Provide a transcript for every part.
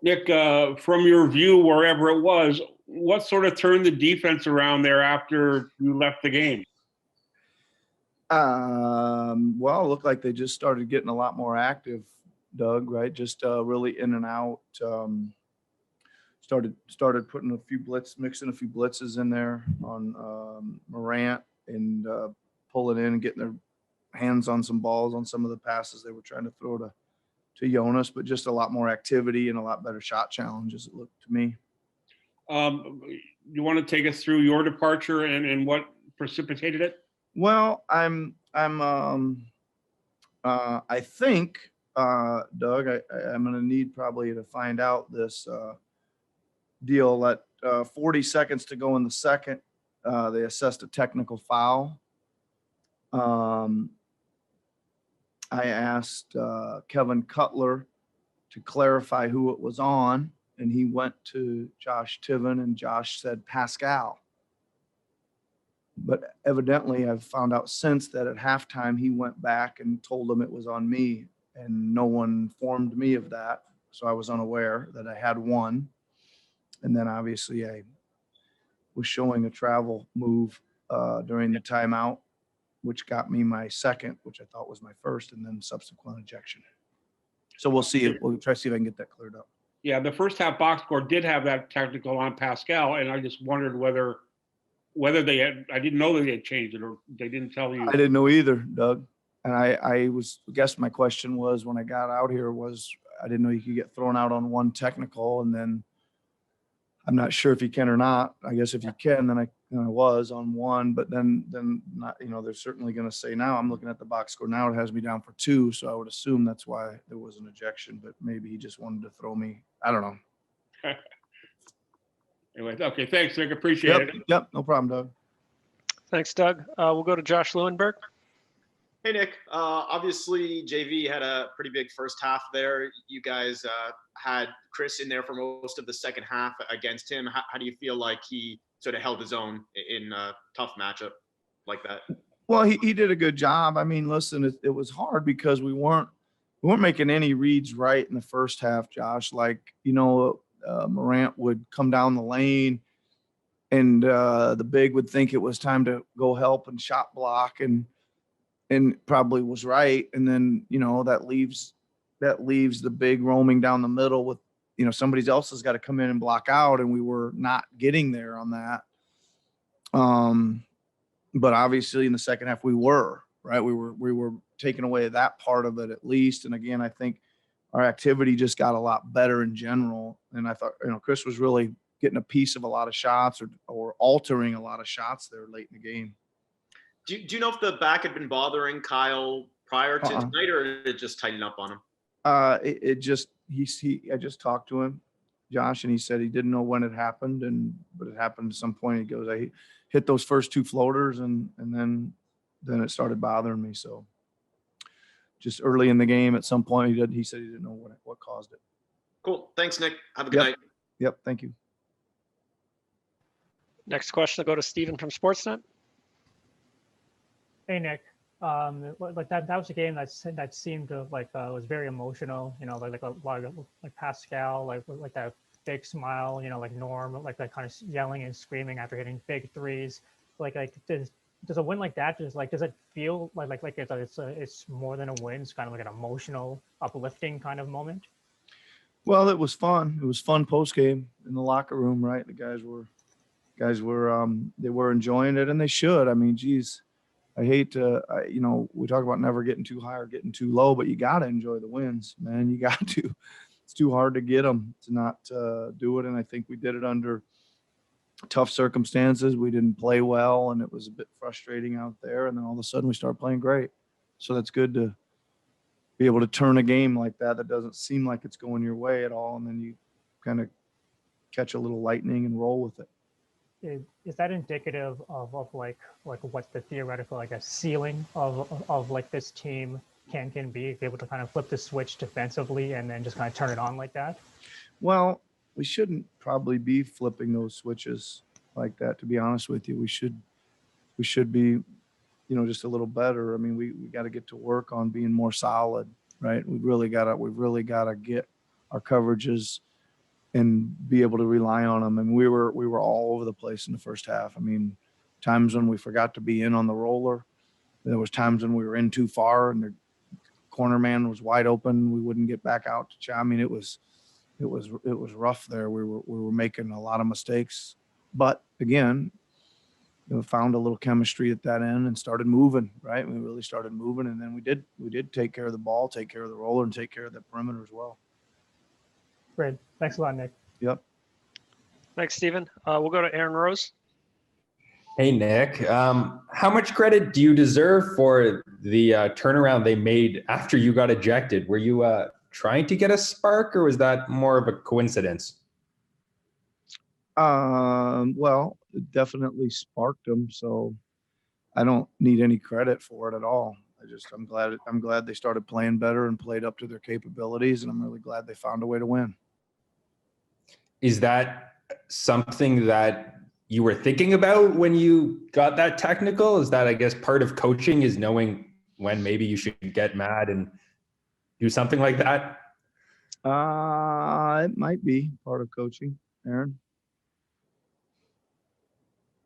Nick, from your view, wherever it was, what sort of turned the defense around there after you left the game? Well, it looked like they just started getting a lot more active, Doug, right? Just really in and out. Started putting mixing a few blitzes in there on Morant and pulling in and getting their hands on some balls on some of the passes they were trying to throw to Jonas, but just a lot more activity and a lot better shot challenges, it looked to me. You want to take us through your departure and what precipitated it? Well, I think, Doug, I'm going to need probably to find out this deal at 40 seconds to go in the second. They assessed a technical foul. I asked Kevin Cutler to clarify who it was on, and he went to Josh Tiven, and Josh said Pascal. But evidently, I've found out since that at halftime, he went back and told them it was on me, and no one informed me of that. So I was unaware that I had one. And then obviously I was showing a travel move during the timeout, which got me my second, which I thought was my first, and then subsequent ejection. So we'll see. We'll try to see if I can get that cleared up. Yeah, the first half box score did have that technical on Pascal, and I just wondered whether they had. I didn't know that they had changed it, or they didn't tell you. I didn't know either, Doug. And I guess my question was when I got out here was I didn't know you could get thrown out on one technical, and then I'm not sure if you can or not. I guess if you can, then I was on one, but then not, they're certainly going to say now I'm looking at the box score now, it has me down for two. So I would assume that's why there was an ejection, but maybe he just wanted to throw me. I don't know. Anyway, okay. Thanks, Nick. Appreciate it. Yep. No problem, Doug. Thanks, Doug. We'll go to Josh Lewenberg. Hey, Nick. Obviously, JV had a pretty big first half there. You guys had Chris in there for most of the second half against him. How do you feel like he sort of held his own in a tough matchup like that? Well, he did a good job. I mean, listen, it was hard because we weren't making any reads right in the first half, Josh. Like, Morant would come down the lane and the big would think it was time to go help and shot block and probably was right. And then, that leaves the big roaming down the middle with, somebody else has got to come in and block out. And we were not getting there on that. But obviously in the second half we were, right. We were taking away that part of it at least. And again, I think our activity just got a lot better in general. And I thought, Chris was really getting a piece of a lot of shots or altering a lot of shots there late in the game. Do you know if the back had been bothering Kyle prior to tonight, or did it just tighten up on him? I just talked to him, Josh, and he said he didn't know when it happened, but it happened at some point. He goes, I hit those first two floaters, and then it started bothering me. So just early in the game, at some point, he said he didn't know what caused it. Cool. Thanks, Nick. Have a good night. Yep. Thank you. Next question will go to Steven from Sportsnet. Hey, Nick. Like that was a game that seemed to was very emotional. Like a lot of like Pascal, like that big smile. Like Norm, like that kind of yelling and screaming after hitting big threes. Like does a win like that does it feel like it's more than a win? It's kind of like an emotional, uplifting kind of moment. Well, it was fun. It was fun post game in the locker room, right? The guys were they were enjoying it, and they should. I mean, geez. I hate to, we talk about never getting too high or getting too low, but you got to enjoy the wins, man. You got to. It's too hard to get them to not do it. And I think we did it under tough circumstances. We didn't play well, and it was a bit frustrating out there. And then all of a sudden we start playing great. So that's good to be able to turn a game like that doesn't seem like it's going your way at all. And then you kind of catch a little lightning and roll with it. Is that indicative of like what the theoretical a ceiling of like this team can be able to kind of flip the switch defensively and then just kind of turn it on like that? Well, we shouldn't probably be flipping those switches like that, to be honest with you. We should be, just a little better. I mean, we got to get to work on being more solid, right? We've really got to get our coverages and be able to rely on them. And we were all over the place in the first half. I mean, times when we forgot to be in on the roller. There was times when we were in too far and the corner man was wide open. We wouldn't get back out to I mean, it was rough there. We were making a lot of mistakes, but again, found a little chemistry at that end and started moving, right? We really started moving. And then we did take care of the ball, take care of the roller, and take care of the perimeter as well. Great. Thanks a lot, Nick. Yep. Thanks, Stephen. We'll go to Aaron Rose. Hey, Nick. How much credit do you deserve for the turnaround they made after you got ejected? Were you trying to get a spark, or was that more of a coincidence? Well, it definitely sparked them. So I don't need any credit for it at all. I'm glad they started playing better and played up to their capabilities. And I'm really glad they found a way to win. Is that something that you were thinking about when you got that technical? Is that, I guess, part of coaching, is knowing when maybe you should get mad and do something like that? It might be part of coaching, Aaron.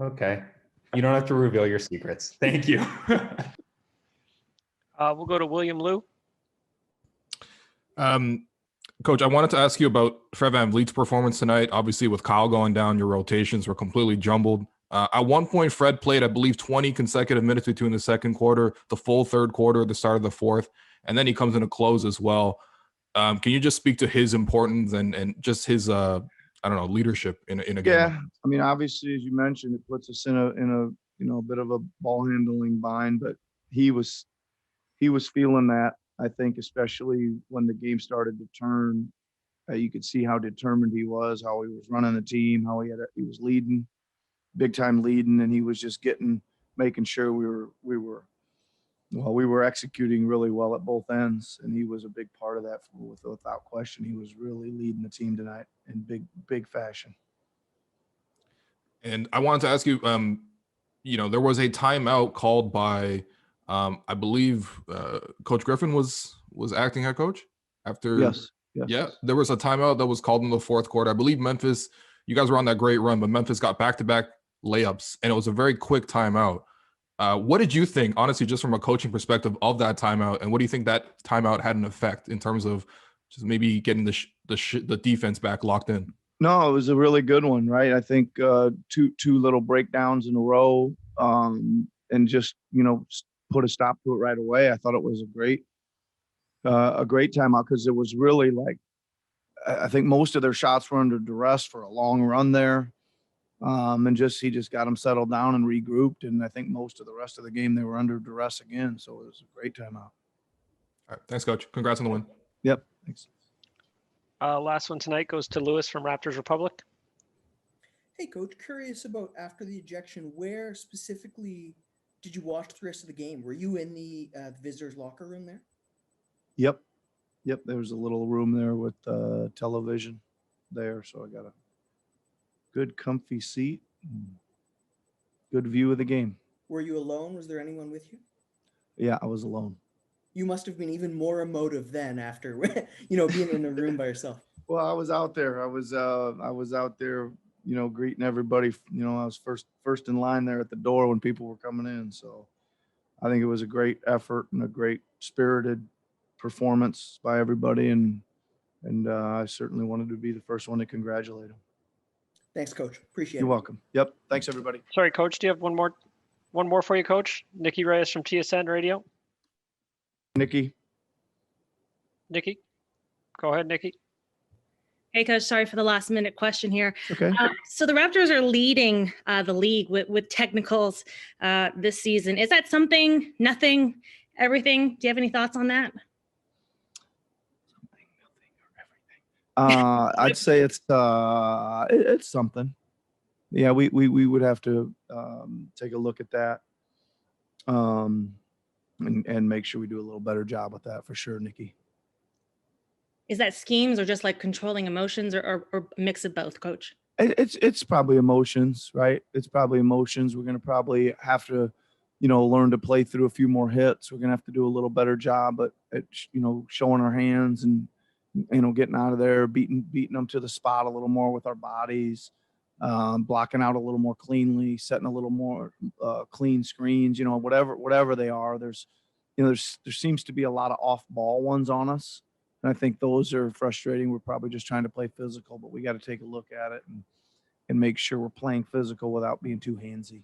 Okay. You don't have to reveal your secrets. Thank you. We'll go to William Liu. Coach, I wanted to ask you about Fred VanVleet's performance tonight. Obviously, with Kyle going down, your rotations were completely jumbled. At one point, Fred played, I believe, 20 consecutive minutes between the second quarter, the full third quarter, the start of the fourth, and then he comes in a close as well. Can you just speak to his importance and just his, leadership in a game? Yeah, I mean, obviously, as you mentioned, it puts us in a bit of a ball handling bind, but he was feeling that. I think especially when the game started to turn, you could see how determined he was, how he was running the team, how he was leading, big time leading, and he was just making sure we were executing really well at both ends, and he was a big part of that without question. He was really leading the team tonight in big fashion. And I wanted to ask you, there was a timeout called by, I believe, Coach Griffin was acting head coach after. Yes. Yeah, there was a timeout that was called in the fourth quarter. I believe Memphis, you guys were on that great run, but Memphis got back-to-back layups, and it was a very quick timeout. What did you think, honestly, just from a coaching perspective, of that timeout, and what do you think that timeout had an effect in terms of just maybe getting the defense back locked in? No, it was a really good one, right? I think two little breakdowns in a row, and just put a stop to it right away. I thought it was a great timeout, because it was really like, I think most of their shots were under duress for a long run there. And he just got them settled down and regrouped. And I think most of the rest of the game, they were under duress again. So it was a great timeout. All right. Thanks, Coach. Congrats on the win. Yep. Thanks. Last one tonight goes to Lewis from Raptors Republic. Hey, Coach, curious about after the ejection, where specifically did you watch the rest of the game? Were you in the visitors' locker room there? Yep. There was a little room there with television there. So I got a good comfy seat, good view of the game. Were you alone? Was there anyone with you? Yeah, I was alone. You must have been even more emotive then after, being in a room by yourself. Well, I was out there. I was out there, greeting everybody. I was first in line there at the door when people were coming in. So I think it was a great effort and a great spirited performance by everybody. And I certainly wanted to be the first one to congratulate them. Thanks, Coach. Appreciate it. You're welcome. Yep. Thanks, everybody. Sorry, Coach. Do you have one more for you, Coach? Nikki Reyes from TSN Radio. Nikki, go ahead, Nikki. Hey, Coach. Sorry for the last minute question here. okay. So the Raptors are leading the league with technicals this season. Is that something, nothing, everything? Do you have any thoughts on that? I'd say it's something. Yeah, we would have to take a look at that and make sure we do a little better job with that for sure, Nikki. Is that schemes or just like controlling emotions or a mix of both, Coach? It's probably emotions, right? It's probably emotions. We're going to probably have to, learn to play through a few more hits. We're going to have to do a little better job at showing our hands and getting out of there, beating them to the spot a little more with our bodies, blocking out a little more cleanly, setting a little more clean screens, whatever they are. There seems to be a lot of off ball ones on us. And I think those are frustrating. We're probably just trying to play physical, but we got to take a look at it and make sure we're playing physical without being too handsy.